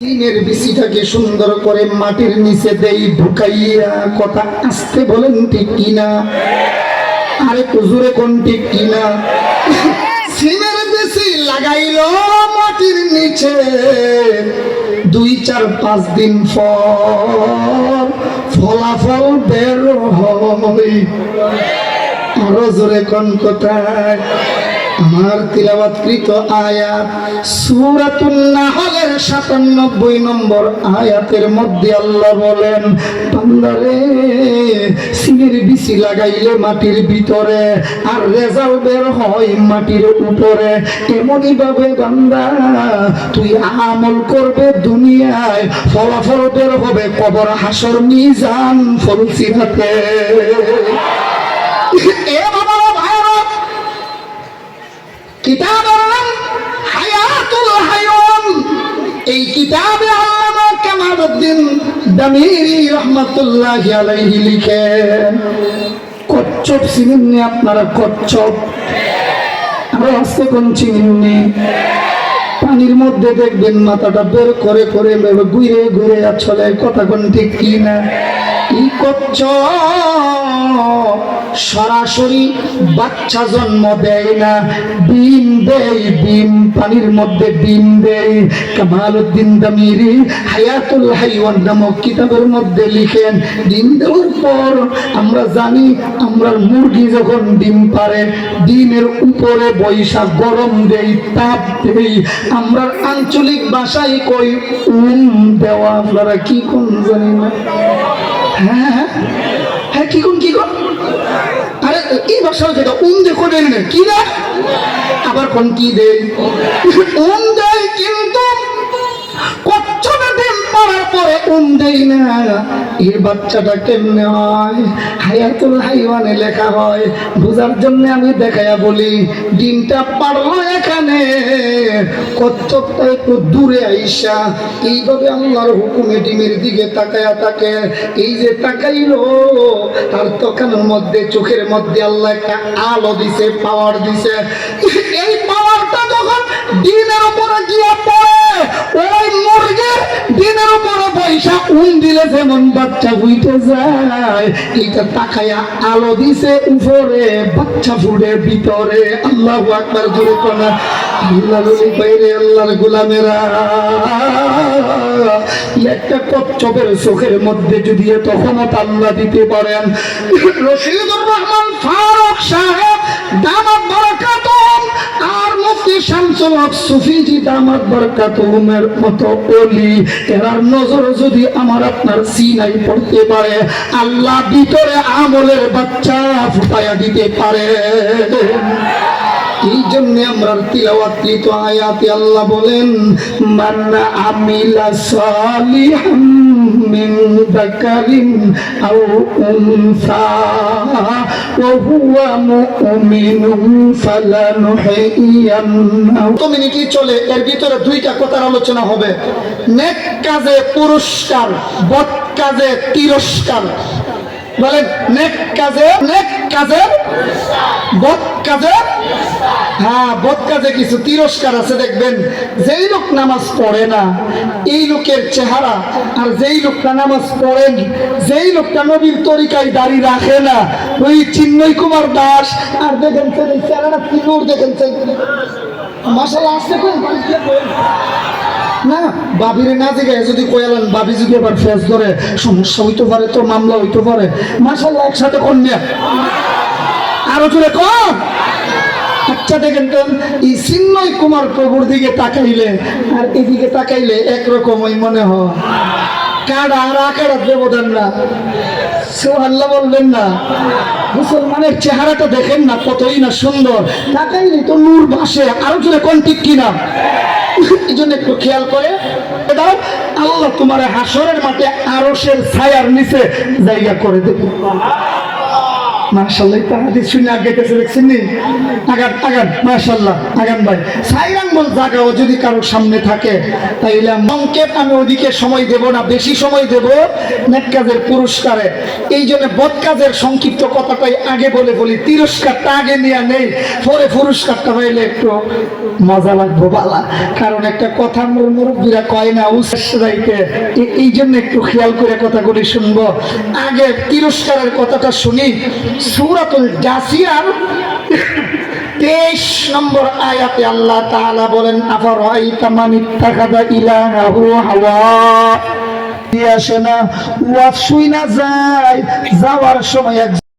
সিমের বিচিটাকে সুন্দর করে মাটির নিচে দেই ঢুকাইয়া, কথা আসতে বলেন ঠিক কিনা? আরে হুজুরে কোন ঠিক কিনা? সিমের বিচি লাগাইলো মাটির নিচে, 2-4-5 দিন পর ফলাফল বের হয়। আরো জোরে কোন কোথায়? আমার তিলাওয়াতকৃত আয়াত সূরাতুন নাহলের ৯৭ নম্বর আয়াতের মধ্যে আল্লাহ বলেন, বান্দারে সিমের বিচি লাগাইলে মাটির ভিতরে আর রেজাল্ট বের হয় মাটির উপরে। এমনই ভাবে বান্দা তুই আমল করবে দুনিয়ায়, ফলাফল বের হবে কবর হাসর মিজান ফলসিরাতে। এ বাবা ভাইরা, কিতাবের নাম হায়াতুল হায়ান। এই কিতাবে আল্লামা কামালউদ্দিন দামিরি রাহমাতুল্লাহি আলাইহি লিখেন, কচ্ছপ চিনেননি আপনারা? কচ্ছপ আরো আসতে কোন চিনেননি? পানির মধ্যে দেখবেন মাথাটা বের করে করে ঘুরে ঘুরে চলে, কথা কোন ঠিক কি না? এই কচ্ছপ সরাসরি বাচ্চা জন্ম দেয় না, ডিম দেয়, ডিম পানির মধ্যে ডিম দেয়। কামালউদ্দিন দামিরি হায়াতুল হাইওয়ান নামক কিতাবের মধ্যে লিখেন, ডিম দেওয়ার পর আমরা জানি আমরা মুরগি যখন ডিম পারে ডিমের উপরে বৈশা গরম দেই, তাপ দেই। আমরা আঞ্চলিক ভাষায় কই দেওয়া, আপনারা কি কোন জানি না? হ্যাঁ হ্যাঁ, কি কোন কি কোন? আরে এই ভাষা যেটা দেখো দেন না কি না, আবার কোন কি দেয় দেয়, কিন্তু কচ্ছপে ডিম পাড়ার পরে দেয় না। এর বাচ্চাটা কেমনে হয়? হায়াতুল হাইওয়ানে লেখা হয়, বোঝার জন্য আমি দেখাইয়া বলি। ডিমটা পারলো এখানে, কচ্ছপটা একটু দূরে আইসা এইভাবে আল্লাহর হুকুমে ডিমের দিকে তাকায়া থাকে। এই যে তাকাইলো, তার তখনের মধ্যে চোখের মধ্যে আল্লাহ একটা আলো দিছে, পাওয়ার দিছে। এই পাওয়ারটা যখন ডিমের উপরে গিয়ে পড়ে, ওই মুরগির ডিমের উপরে পয়সা দিলে যেমন বাচ্চা হইতে যায়, এটা তাকায়া আলো দিছে উপরে, বাচ্চা ফুডের ভিতরে। আল্লাহু আকবার জোরে কোনা। আল্লাহর বাইরে আল্লাহর গোলামেরা, একটা কচ্ছপের চোখের মধ্যে যদি এত ক্ষমতা আল্লাহ দিতে পারেন, রশিদুর রহমান ফারুক সাহেব দামাত বারাকাতুহুম আর মুফতি শামসুল হক সুফিজি দামাত বারাকাতুহুমের মতো ওলি, এরার নজর যদি আমার আপনার সিনাই পড়তে পারে, আল্লাহ ভিতরে আমলের বাচ্চা ফুটাইয়া দিতে পারে। এই জন্য আমরা তিলাওয়াতকৃত আয়াতে আল্লাহ বলেন, মান আমিলা সালিহান মিন যাকারিন আও উনসা ওয়া হুয়া মুমিনুন ফালানুহইয়ান্নাহু। কমিউনিটি চলে, এর ভিতরে দুইটা কথার আলোচনা হবে। নেক কাজে পুরস্কার, বদ কাজে তিরস্কার। বলেন, নেক কাজে, নেক কাজে, বদ কাজে, হ্যাঁ বদ কাজে কিছু তিরস্কার আছে। দেখবেন যেই লোক নামাজ পড়ে না, এই লোকের চেহারা, আর যেই লোকটা নামাজ পড়েন, যেই লোকটা নবীর তরিকায় দাড়ি রাখে না, ওই চিন্ময় কুমার দাস, আর দেখেন চেহারাটা কি নূর, দেখেন মাশাআল্লাহ আসছে না। বাবির না জিগায় যদি কয়ালেন, বাবি যদি আবার ফেস ধরে সমস্যা হইতে পারে, তো মামলা হইতে পারে। মাশাআল্লাহ একসাথে কন্যা, আরো জোরে কম। আচ্ছা দেখেন তো, এই চিন্ময় কুমার প্রভুর দিকে তাকাইলে আর এদিকে তাকাইলে একরকমই মনে হয়। কারা আর আকারাত ব্যবধান না, সুবহানাল্লাহ বলবেন না? মুসলমানের চেহারাটা দেখেন না, কতই না সুন্দর, তাকাইলে তো নূর ভাসে। আরো জোরে কোন ঠিক কিনা? এই জন্য একটু খেয়াল করে দাও, আল্লাহ তোমার হাসরের মাঠে আরশের ছায়ার নিচে জায়গা করে দেবে। মাশাআল্লাহ তা হাদিস শুনে আগাইতেছে দেখছেন নি আগান আগান মাশাআল্লাহ আগান ভাই সাইরান বল জায়গাও যদি কারো সামনে থাকে তাইলে সংক্ষেপ আমি ওদিকে সময় দেব না বেশি সময় দেব নেক কাজের পুরস্কারে এই জন্য বদ কাজের সংক্ষিপ্ত কথাটাই আগে বলে বলি তিরস্কারটা আগে নিয়ে নেই পরে পুরস্কারটা পাইলে একটু মজা লাগবে বালা কারণ একটা কথা মুরব্বীরা কয় না উৎসাহিতে এই জন্য একটু খেয়াল করে কথাগুলি শুনবো আগে তিরস্কারের কথাটা শুনি সূরাতুল জাসিয়ার 23 নম্বর আয়াতে আল্লাহ তাআলা বলেন আফারাইতা মান ইত্তাখাযা ইলাহাহু হাওয়া আসে না ওয়াজ শুই না যায় যাওয়ার সময়